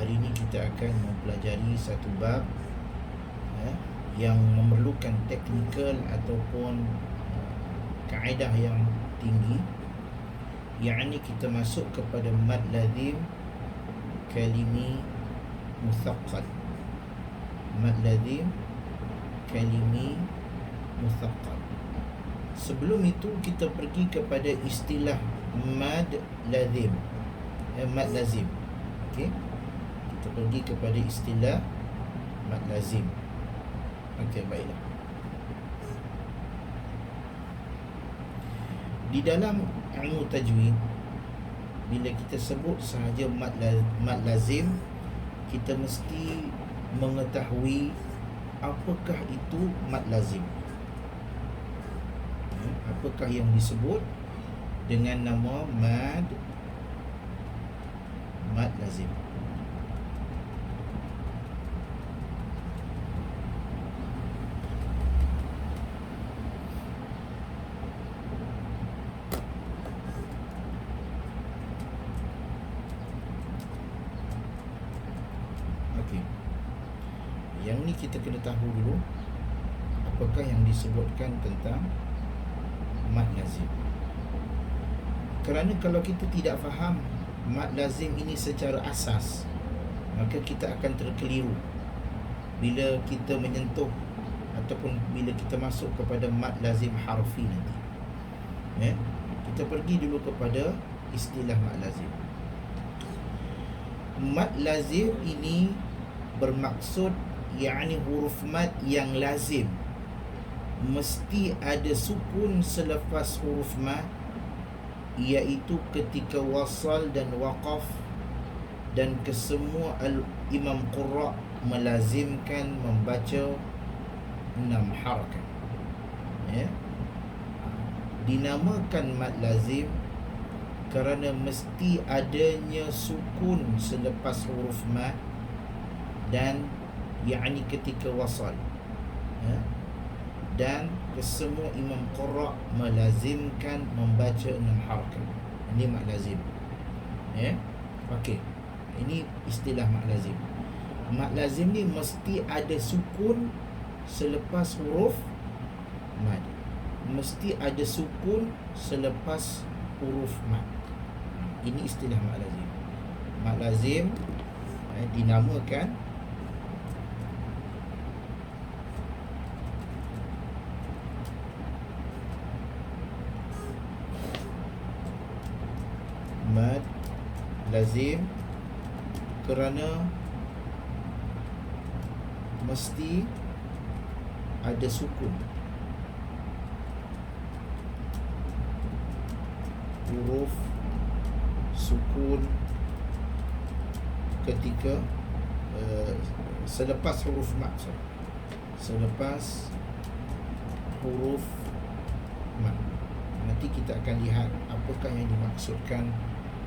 Hari ini kita akan mempelajari satu bab yang memerlukan teknikal ataupun kaedah yang tinggi, yakni kita masuk kepada mad lazim kalimi muthaqqal. Mad lazim kalimi muthaqqal. Sebelum itu kita pergi kepada istilah mad lazim. Mad lazim. Okey. Kita pergi kepada istilah mad lazim. Okey, baiklah. Di dalam ilmu tajwid, bila kita sebut sahaja mad lazim, kita mesti mengetahui apakah itu mad lazim. Apakah yang disebut dengan nama mad lazim. Okey. Yang ni kita kena tahu dulu apakah yang disebutkan tentang mad lazim. Kerana kalau kita tidak faham mad lazim ini secara asas, maka kita akan terkeliru bila kita menyentuh ataupun bila kita masuk kepada mad lazim harfi nanti. Kita pergi dulu kepada istilah mad lazim. Mad lazim ini bermaksud yakni huruf mad yang lazim, mesti ada sukun selepas huruf mad, iaitu ketika wasal dan waqaf, dan kesemua imam qurra melazimkan membaca 6 harakat. Dinamakan mad lazim kerana mesti adanya sukun selepas huruf mad dan yakni ketika wasal, dan kesemua imam qurra melazimkan membaca 6 harakat. Ini mad lazim. Okey. Ini istilah mad lazim. Mad lazim ni mesti ada sukun selepas huruf mad. Mesti ada sukun selepas huruf mad. Ini istilah mad lazim. Mad lazim dinamakan mad lazim kerana mesti ada sukun huruf sukun ketika selepas huruf mad. Selepas huruf mad. Nanti kita akan lihat apakah yang dimaksudkan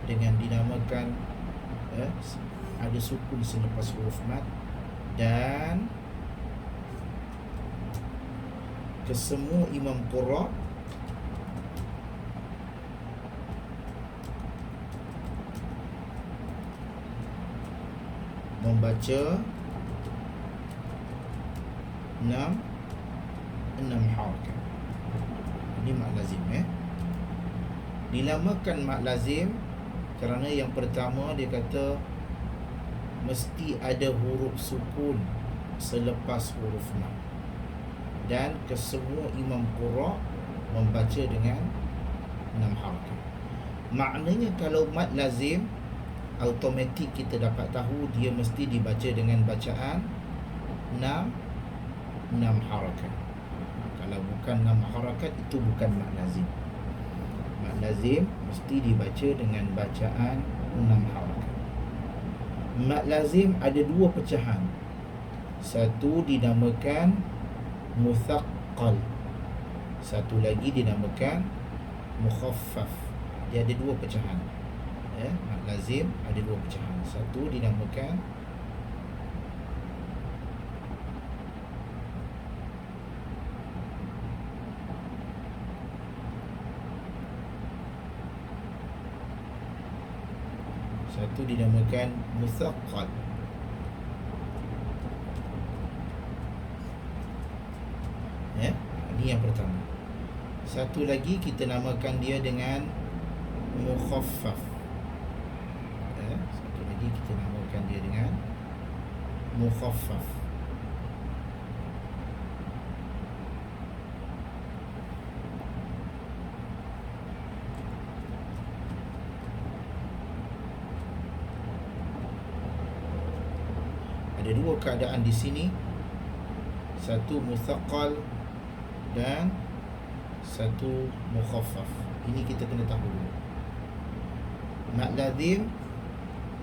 dengan dinamakan ada sukun selepas huruf mad dan kesemua imam qurra membaca 6 harakat. Ini mad lazim. Dinamakan mad lazim kerana yang pertama dia kata mesti ada huruf sukun selepas huruf mad dan kesemua imam qurra membaca dengan 6 harakat. Maknanya kalau mad lazim, automatik kita dapat tahu dia mesti dibaca dengan bacaan 6 harakat. Kalau bukan 6 harakat, itu bukan mad lazim. Mad lazim mesti dibaca dengan bacaan 6 harakat. Mad lazim ada 2 pecahan. Satu dinamakan muthaqqal, satu lagi dinamakan mukhaffaf. Dia ada 2 pecahan. Mad lazim ada 2 pecahan. Satu dinamakan Satu dinamakan muthaqqal, Ini yang pertama. Satu lagi kita namakan dia dengan mukhaffaf. Satu lagi kita namakan dia dengan mukhaffaf. Ada dua keadaan di sini. Satu muthaqqal dan satu mukhaffaf. Ini kita kena tahu dulu. Mad lazim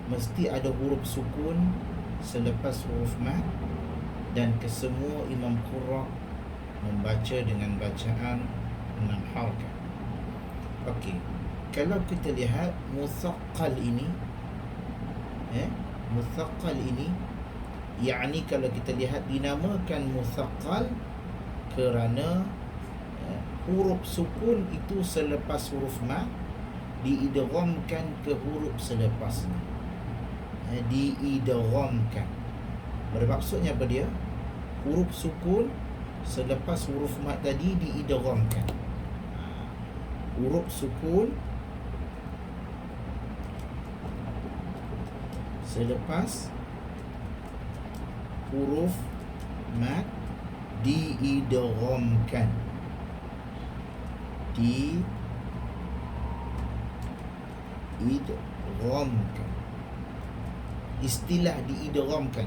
mesti ada huruf sukun selepas huruf mad, dan kesemua imam qurra membaca dengan bacaan 6 harakat. Okey, kalau kita lihat muthaqqal ini, muthaqqal ini, yakni kalau kita lihat dinamakan muthaqqal kerana huruf sukun itu selepas huruf mad diidghamkan ke huruf selepasnya. Diidghamkan. Bermaksudnya apa dia? Huruf sukun selepas huruf mad tadi diidghamkan. Huruf sukun selepas huruf mad diidghamkan. Diidghamkan. Istilah diidghamkan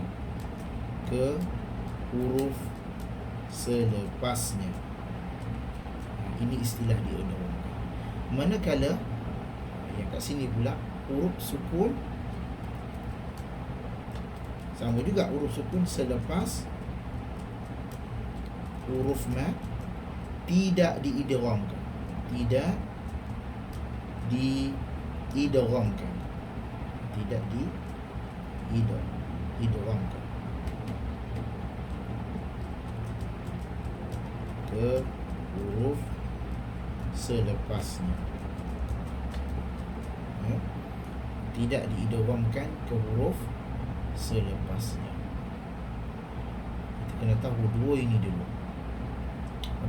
ke huruf selepasnya. Ini istilah diidghamkan. Manakala yang kat sini pula huruf sukun sama juga, huruf sukun selepas huruf mad tidak diidghamkan. Tidak diidghamkan. Tidak diidghamkan ke huruf selepasnya. Tidak diidghamkan ke huruf selepasnya. Kita kena tahu dua ini dulu.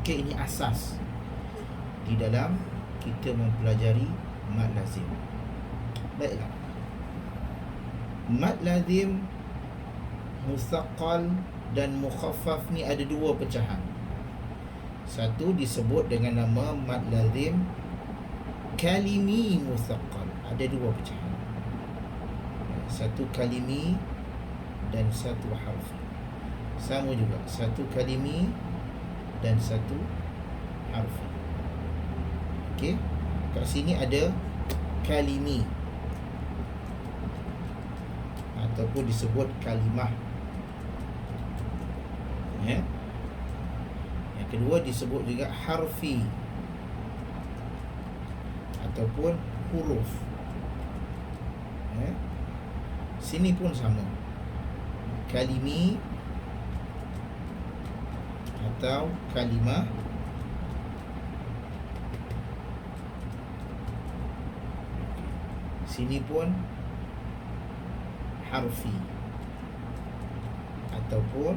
Okey, ini asas di dalam kita mempelajari mad lazim. Baiklah. Mad lazim, muthaqqal dan mukhaffaf ni ada dua pecahan. Satu disebut dengan nama mad lazim kalimi muthaqqal. Ada dua pecahan. Satu kalimi dan satu harfi. Sama juga, satu kalimi dan satu harfi. Okey, kat sini ada kalimi ataupun disebut kalimah. Yang kedua disebut juga harfi ataupun huruf. Sini pun sama, kalimi atau kalimah. Sini pun harfi ataupun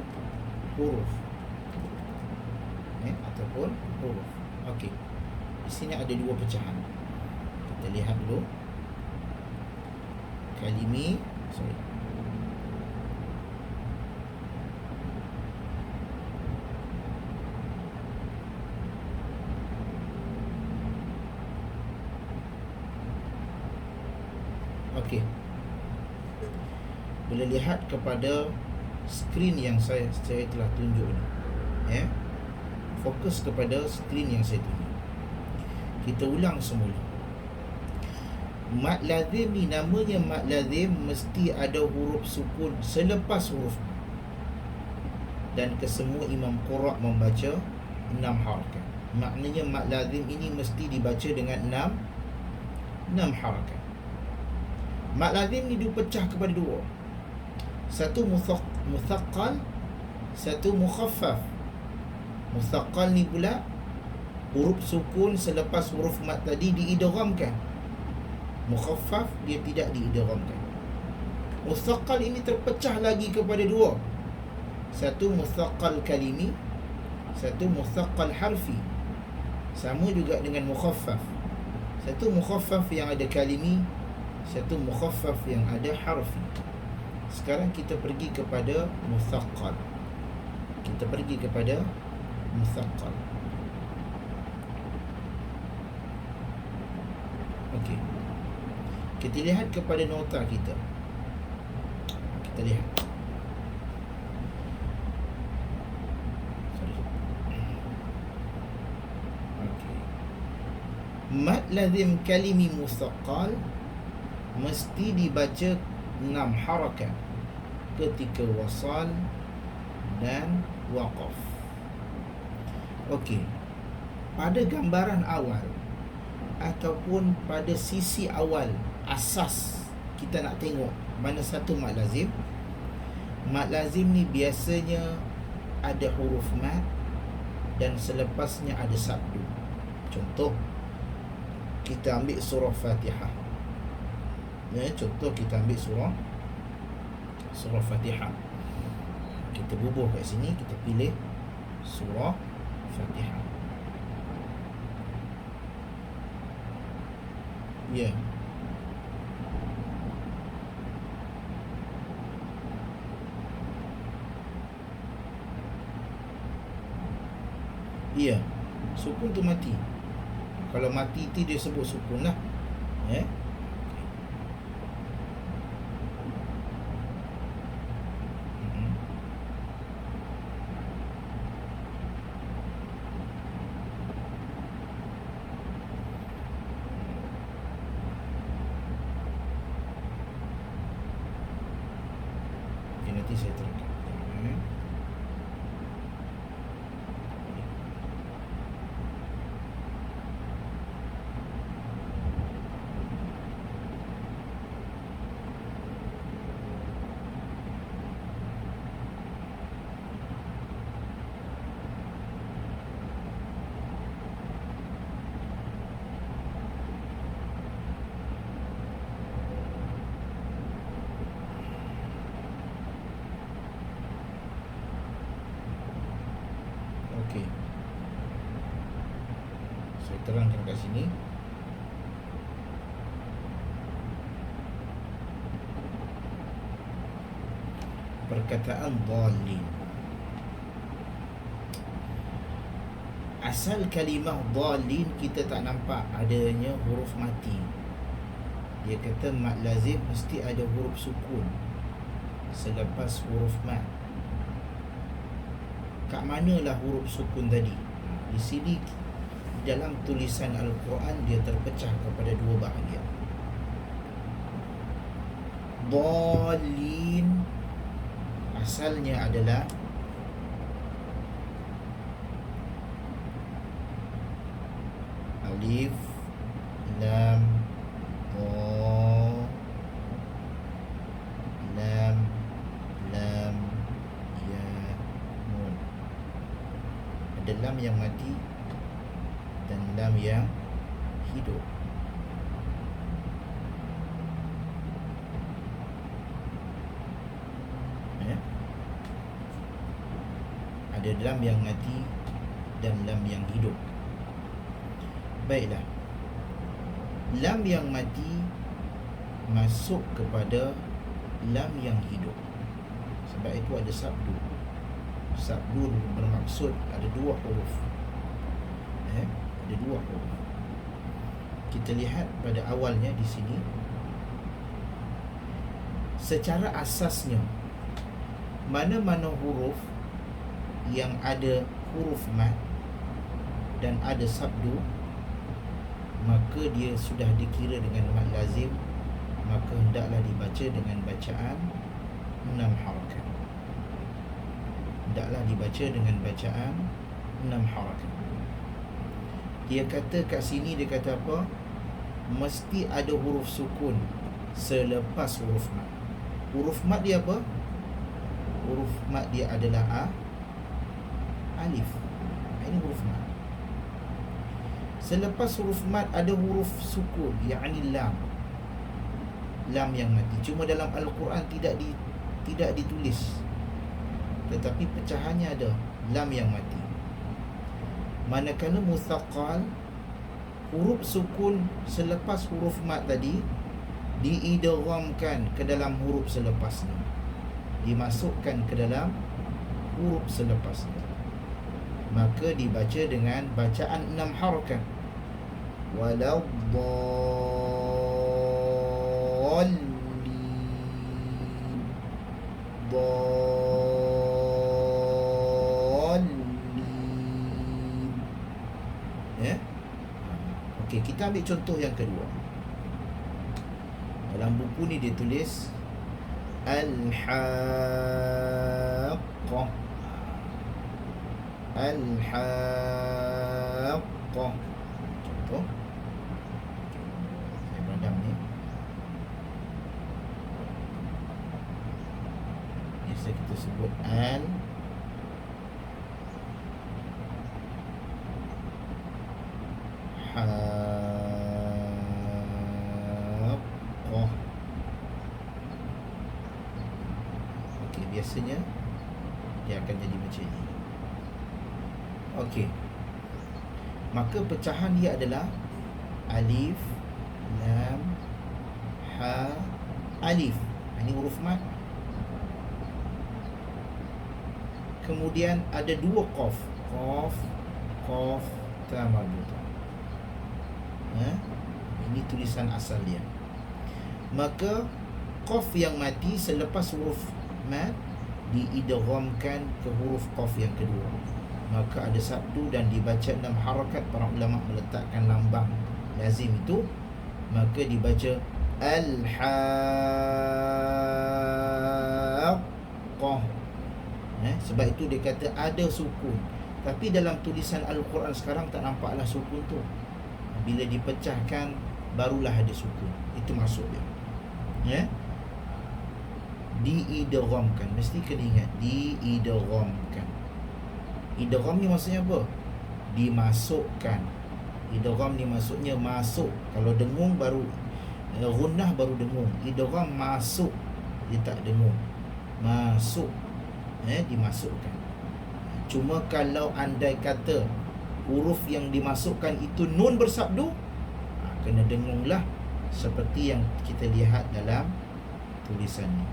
huruf. Ataupun huruf. Okey, di sini ada dua pecahan. Kita lihat dulu. Kalimi, okey. Bila lihat kepada skrin yang saya telah tunjuk ni, fokus kepada skrin yang saya tunjuk. Kita ulang semula. Mad lazim ni, namanya mad lazim mesti ada huruf sukun selepas huruf mad, dan kesemua imam qurra membaca 6 harakat. Maknanya mad lazim ini mesti dibaca dengan 6 harakat. Mad lazim ni dipecah kepada dua. Satu muthaqqal, satu mukhaffaf. Muthaqqal ni pula huruf sukun selepas huruf mad tadi diidghamkan. Mukhaffaf dia tidak diidghamkan. Muthaqqal ini terpecah lagi kepada dua. Satu muthaqqal kalimi, satu muthaqqal harfi. Sama juga dengan mukhaffaf. Satu mukhaffaf yang ada kalimi, satu mukhaffaf yang ada harfi. Sekarang kita pergi kepada muthaqqal. Kita pergi kepada muthaqqal. Okey. Kita lihat kepada nota kita. Kita lihat. Mad lazim kalimi muthaqqal mesti dibaca 6 harakat ketika wasal dan waqaf. Okey. Pada gambaran awal ataupun pada sisi awal asas kita nak tengok mana satu mad lazim. Mad lazim ni biasanya ada huruf mad dan selepasnya ada sabdu. Contoh, kita ambil surah Fatihah. Contoh kita ambil surah Fatihah. Kita bubuh kat sini, kita pilih surah Fatihah. Ya. Ya, sukun tu mati. Kalau mati tu dia sebut sukun lah. Okay, nanti saya terangkan. Okey. Saya terangkan kat sini. Perkataan dhalin. Asal kalimah dhalin kita tak nampak adanya huruf mati. Dia kata mad lazim mesti ada huruf sukun selepas huruf mad. Kat manalah huruf sukun tadi? Di sini dalam tulisan Al-Quran dia terpecah kepada dua bahagian. Dhalin asalnya adalah alif, lam, dha, lam, lam, ya, nun. Ada lam yang mati dan lam yang hidup. Ada lam yang mati dan lam yang hidup. Baiklah, lam yang mati masuk kepada lam yang hidup. Sebab itu ada sabdu. Sabdu bermaksud ada dua huruf. Ada dua huruf. Kita lihat pada awalnya di sini. Secara asasnya, mana-mana huruf yang ada huruf mad dan ada sabdu, maka dia sudah dikira dengan mad lazim, maka hendaklah dibaca dengan bacaan 6 harakat. Hendaklah dibaca dengan bacaan 6 harakat. Dia kata kat sini, dia kata apa? Mesti ada huruf sukun selepas huruf mad. Huruf mad dia apa? Huruf mad dia adalah alif. Ini huruf mad. Selepas huruf mad ada huruf sukun, yakni lam. Lam yang mati. Cuma dalam Al-Quran tidak ditulis. Tetapi pecahannya ada lam yang mati. Manakala muthaqqal, huruf sukun selepas huruf mat tadi diidghamkan ke dalam huruf selepasnya, dimasukkan ke dalam huruf selepasnya, maka dibaca dengan bacaan 6 harakat. Waladdallin, ya. Okey, kita ambil contoh yang kedua. Dalam buku ni dia tulis Al-Haqqah. Al-Haqqah. Contoh. Saya padam ni. Biasa kita sebut Al-Haqqah. Okey, biasanya dia akan jadi macam ni. Okey. Maka pecahan dia adalah alif, lam, ha, alif. Ini huruf mat. Kemudian ada 2 qaf. Qaf, qaf, ta marbutah. Ini tulisan asal dia. Maka qaf yang mati selepas huruf mat diidghamkan ke huruf qaf yang kedua, maka ada sabdu dan dibaca 6 harakat. Para ulama meletakkan lambang lazim itu, maka dibaca Al-Haqqah. Sebab itu dia kata ada sukun. Tapi dalam tulisan Al-Quran sekarang tak nampaklah sukun tu. Bila dipecahkan barulah ada sukun. Itu maksud dia. Diidghamkan. Mesti kena ingat, diidghamkan. Idgham ni maksudnya apa? Dimasukkan. Idgham ni maksudnya masuk. Kalau dengung baru gunnah, baru dengung. Idgham masuk, dia tak dengung. Masuk, dimasukkan. Cuma kalau andai kata huruf yang dimasukkan itu nun bersabdu, kena dengunglah, seperti yang kita lihat dalam tulisan ni.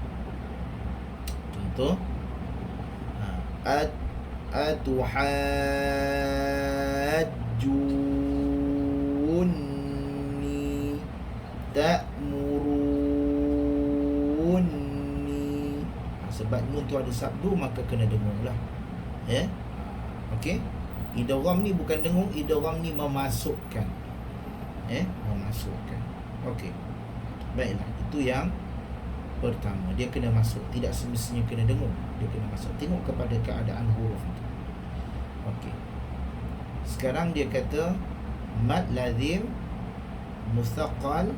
Contoh, atuhajjunni ta'murunni. Sebab nun tu ada sabdu, maka kena dengunglah. Okey. Idgham ni bukan dengung, idgham ni memasukkan. Memasukkan. Okey. Baiklah, itu yang pertama. Dia kena masuk, tidak semestinya kena dengung. Dia kena masuk. Tengok kepada keadaan huruf itu. Okey. Sekarang dia kata mad lazim muthaqqal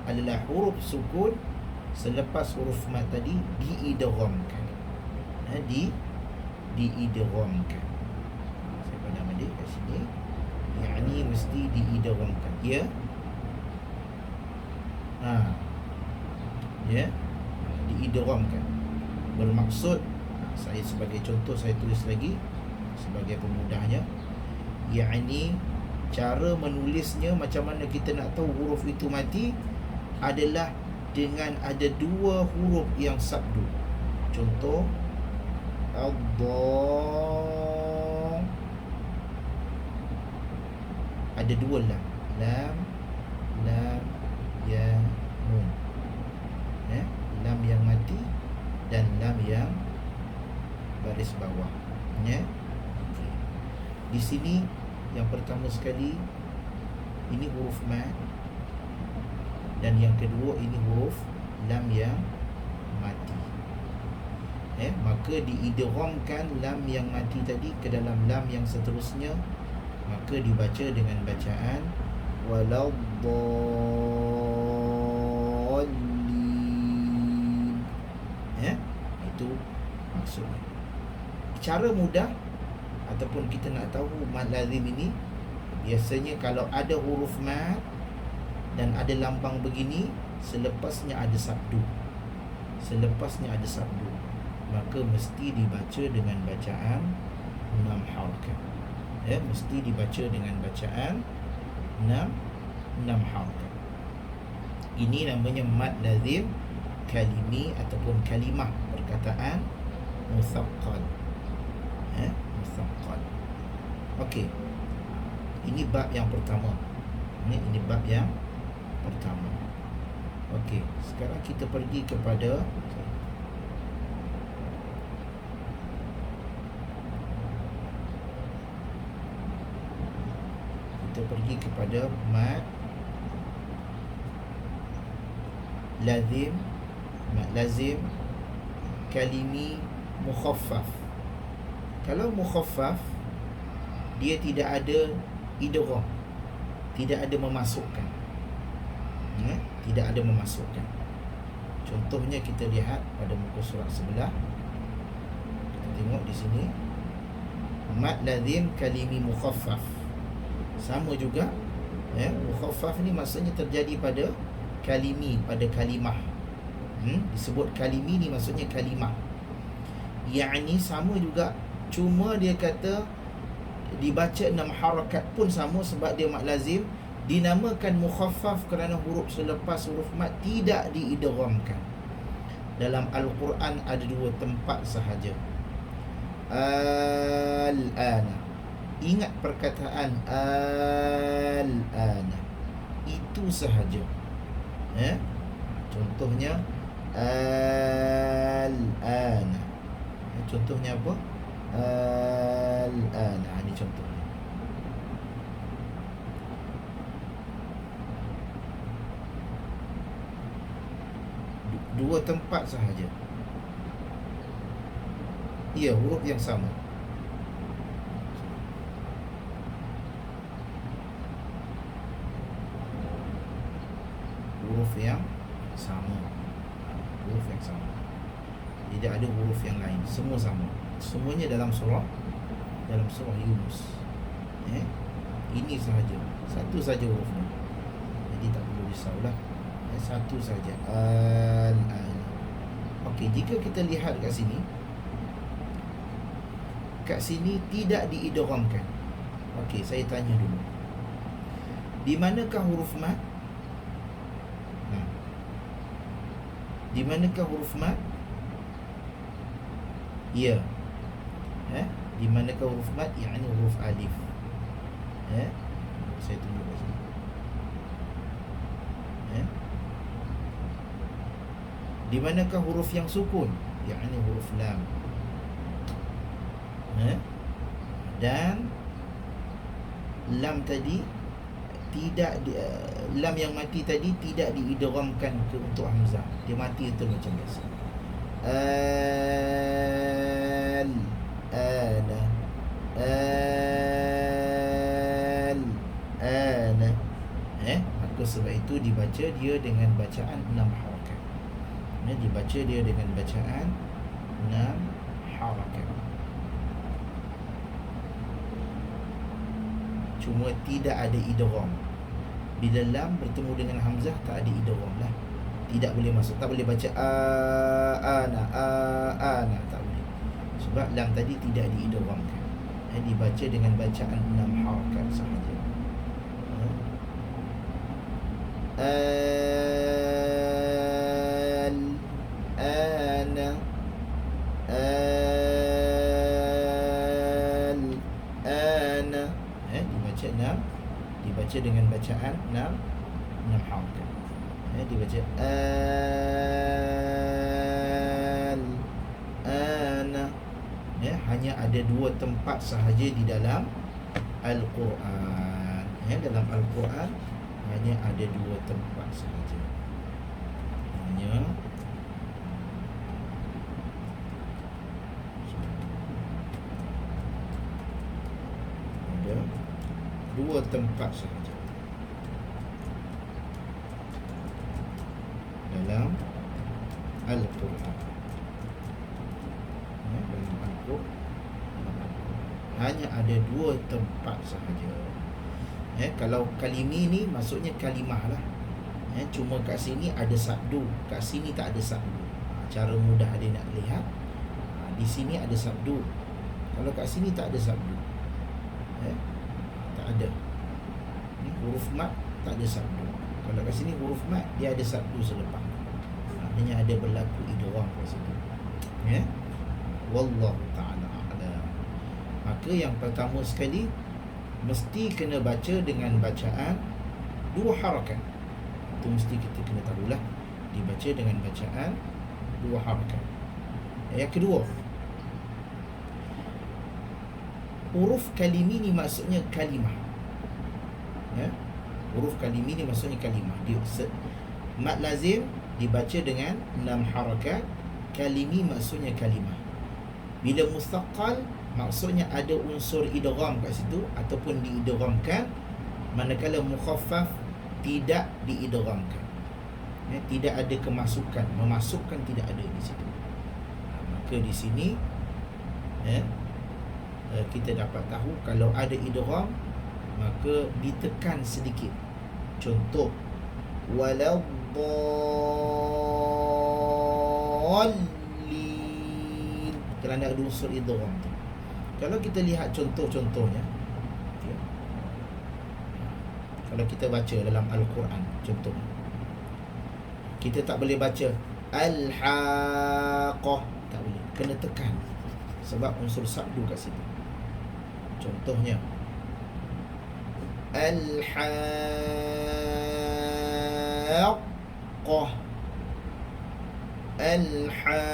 adalah huruf sukun selepas huruf mat tadi diidghamkan. Diidghamkan. Saya padam adik kat sini. Yang ni mesti diidghamkan. Ya. Diidghamkan. Bermaksud, saya sebagai contoh saya tulis lagi sebagai pemudahnya, yakni cara menulisnya, macam mana kita nak tahu huruf itu mati, adalah dengan ada 2 huruf yang sabdu. Contoh, ad-dha, ada 2 lam. Lam, ya, nun. Lam yang mati dan lam yang baris bawah. Di sini yang pertama sekali ini huruf mat, dan yang kedua ini huruf lam yang mati. Maka diidghamkan lam yang mati tadi ke dalam lam yang seterusnya, maka dibaca dengan bacaan waladdallin. Itu maksudnya. Cara mudah ataupun kita nak tahu mad lazim ini, biasanya kalau ada huruf mat dan ada lambang begini, selepasnya ada sabdu. Maka mesti dibaca dengan bacaan 6 harakat. mesti dibaca dengan bacaan 6 harakat. Ini namanya mad lazim kalimi ataupun kalimah, perkataan musaqqal. Musaqqal. Okey. Ini bab yang pertama. Ini bab yang pertama. Okey, sekarang kita pergi kepada mad lazim kalimi mukhaffaf. Kalau mukhaffaf, dia tidak ada idgham, tidak ada memasukkan. Tidak ada memasukkan. Contohnya kita lihat pada muka surat sebelah. Kita tengok di sini, mad lazim kalimi mukhaffaf. Sama juga, mukhaffaf ni maksudnya terjadi pada kalimi, pada kalimah. Disebut kalimi ni maksudnya kalimah. Yakni sama juga, cuma dia kata dibaca 6 harakat pun sama sebab dia mad lazim. Dinamakan mukhaffaf kerana huruf selepas huruf mad tidak diidghamkan. Dalam Al-Quran ada 2 tempat sahaja. Al-ana. Ingat perkataan al-ana. Itu sahaja. Contohnya al-ana. Contohnya apa? Al-ana. Ini contohnya. Dua tempat sahaja. Ya, huruf yang sama. Huruf yang sama. Huruf yang sama. Tidak ada huruf yang lain. Semua sama. Semuanya dalam surah Yunus. Ini sahaja. Satu saja hurufnya. Jadi tak perlu risaulah. Satu saja. Al-an. Okey, jika kita lihat kat sini, tidak diidghamkan. Okey, saya tanya dulu. Di manakah huruf mad? Di manakah huruf mad? Ya. Di manakah huruf mad? Yakni huruf alif. Saya tunggu kat sini. Di manakah huruf yang sukun? Yakni huruf lam. Dan lam tadi tidak lam yang mati tadi tidak diidghamkan ke untuk hamzah. Dia mati itu macam biasa. Al-ana. Al-ana. Maka sebab itu dibaca dia dengan bacaan 6 harakat. Dibaca dia dengan bacaan 6 harakat. Cuma tidak ada idgham. Bila lam bertemu dengan hamzah, tak ada idgham lah. Tidak boleh masuk. Tak boleh baca ana, tak boleh. Sebab lam tadi tidak diidghamkan. Dibaca dengan bacaan 6 harakat sahaja. Dibaca dengan bacaan 6 harakat. Dibaca al-ana. Hanya ada 2 tempat sahaja di dalam Al-Quran. Dalam Al-Quran hanya ada 2 tempat sahaja. Hanya ada 2 tempat sahaja dalam Al-Quran. Dalam Al-Quran hanya ada 2 tempat sahaja. Kalau kalimi ni maksudnya kalimah lah. Cuma kat sini ada sabdu, kat sini tak ada sabdu. Cara mudah dia nak lihat, di sini ada sabdu. Kalau kat sini tak ada sabdu. Tak ada. Huruf mat tak ada sabdu. Kalau kat sini huruf mat dia ada sabdu selepas. Maknanya ada berlaku idgham kat situ. Wallahu ta'ala a'lam. Maka yang pertama sekali mesti kena baca dengan bacaan 2 harakat. Itu mesti kita kena tahulah, dibaca dengan bacaan 2 harakat. Yang kedua, huruf kalimi ni maksudnya kalimah. Huruf kalimi ni maksudnya kalimah. Mad lazim dibaca dengan 6 harakat. Kalimi maksudnya kalimah. Bila mustaqal maksudnya ada unsur idgham kat situ ataupun diidghamkan, manakala mukhaffaf tidak diidghamkan. Tidak ada kemasukan, memasukkan tidak ada di situ. Maka di sini kita dapat tahu kalau ada idgham maka ditekan sedikit. Contoh, waladdallin, kerana ada unsur idgham tu. Kalau kita lihat contoh-contohnya, kalau kita baca dalam Al-Quran, contohnya kita tak boleh baca Al-Haqqah, tak boleh, kena tekan sebab unsur sabdu kat situ. Contohnya Al-Haqqah, Al-Haqqah,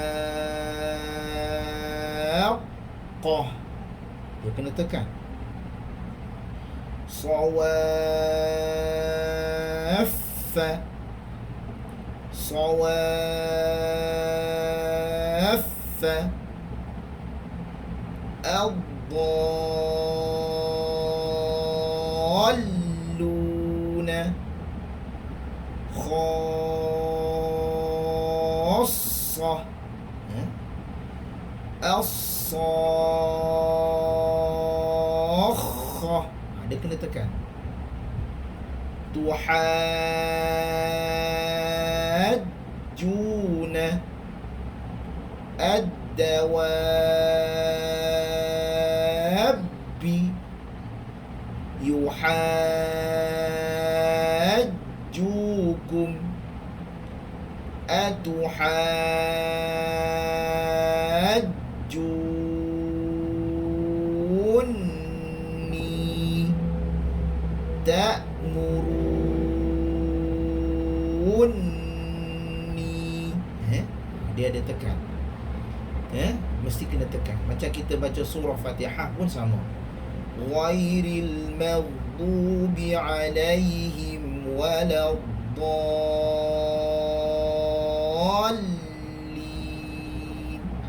dia kena tekan. Sawaffa, Sawaffa, Ad-dalluna, Khassah, As-Sakhah, dia kena tekan. Tuhajjuna, Ad-Dawabbi, Yuhajjukum, Atuhajjunni, Ta'murunni. Dia ada tekan. Mesti kena tekan. Macam kita baca surah Fatihah pun sama. Ghairil maghdubi alaihim waladdallin.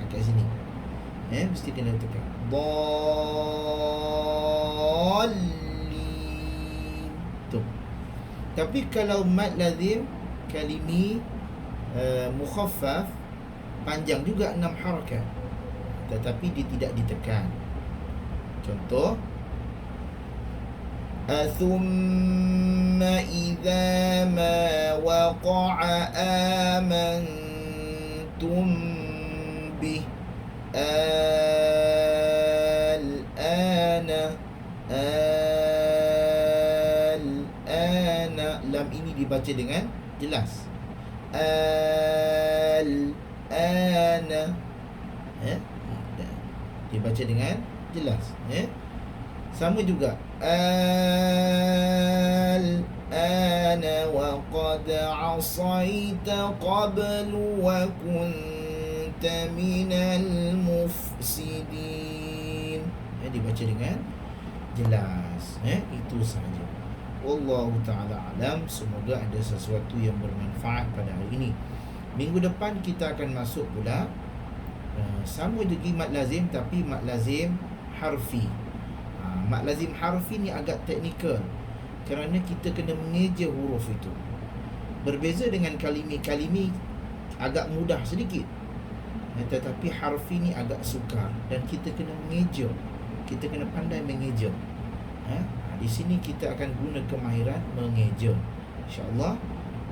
Kat sini mesti kena tekan. Dallin. Tu. Tapi kalau mad lazim kalimi mukhaffaf, panjang juga 6 harakat, tetapi dia tidak ditekan. Contoh, Thumma idza ma waqa'a amantum bih al-ana. Lam ini dibaca dengan jelas. Al-ana, dibaca dengan jelas. Sama juga al-ana wa qad asaita qablu wa kunta minal mufsidin. Dibaca dengan jelas. Itu sahaja. Wallahu ta'ala alam. Semoga ada sesuatu yang bermanfaat pada hari ini. Minggu depan kita akan masuk pula sama juga mad lazim, tapi mad lazim harfi. Mad lazim harfi ni agak teknikal kerana kita kena mengeja huruf itu. Berbeza dengan kalimi agak mudah sedikit, tetapi harfi ni agak sukar dan kita kena mengeja. Kita kena pandai mengeja. Di sini kita akan guna kemahiran mengeja. InsyaAllah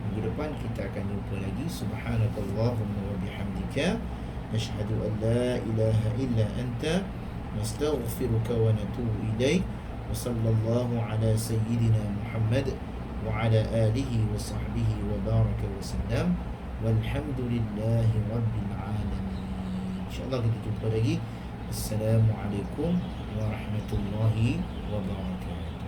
minggu depan kita akan jumpa lagi. Subhanakallahumma wa bihamdika, nashhadu an la ilaha illa anta, nastaghfiruka wa natubu ilaik. Wa sallallahu ala sayyidina Muhammad wa ala alihi wa sahbihi wa baraka wa sallam. Walhamdulillahi rabbil alamin. InsyaAllah kita jumpa lagi. Assalamualaikum warahmatullahi wabarakatuh.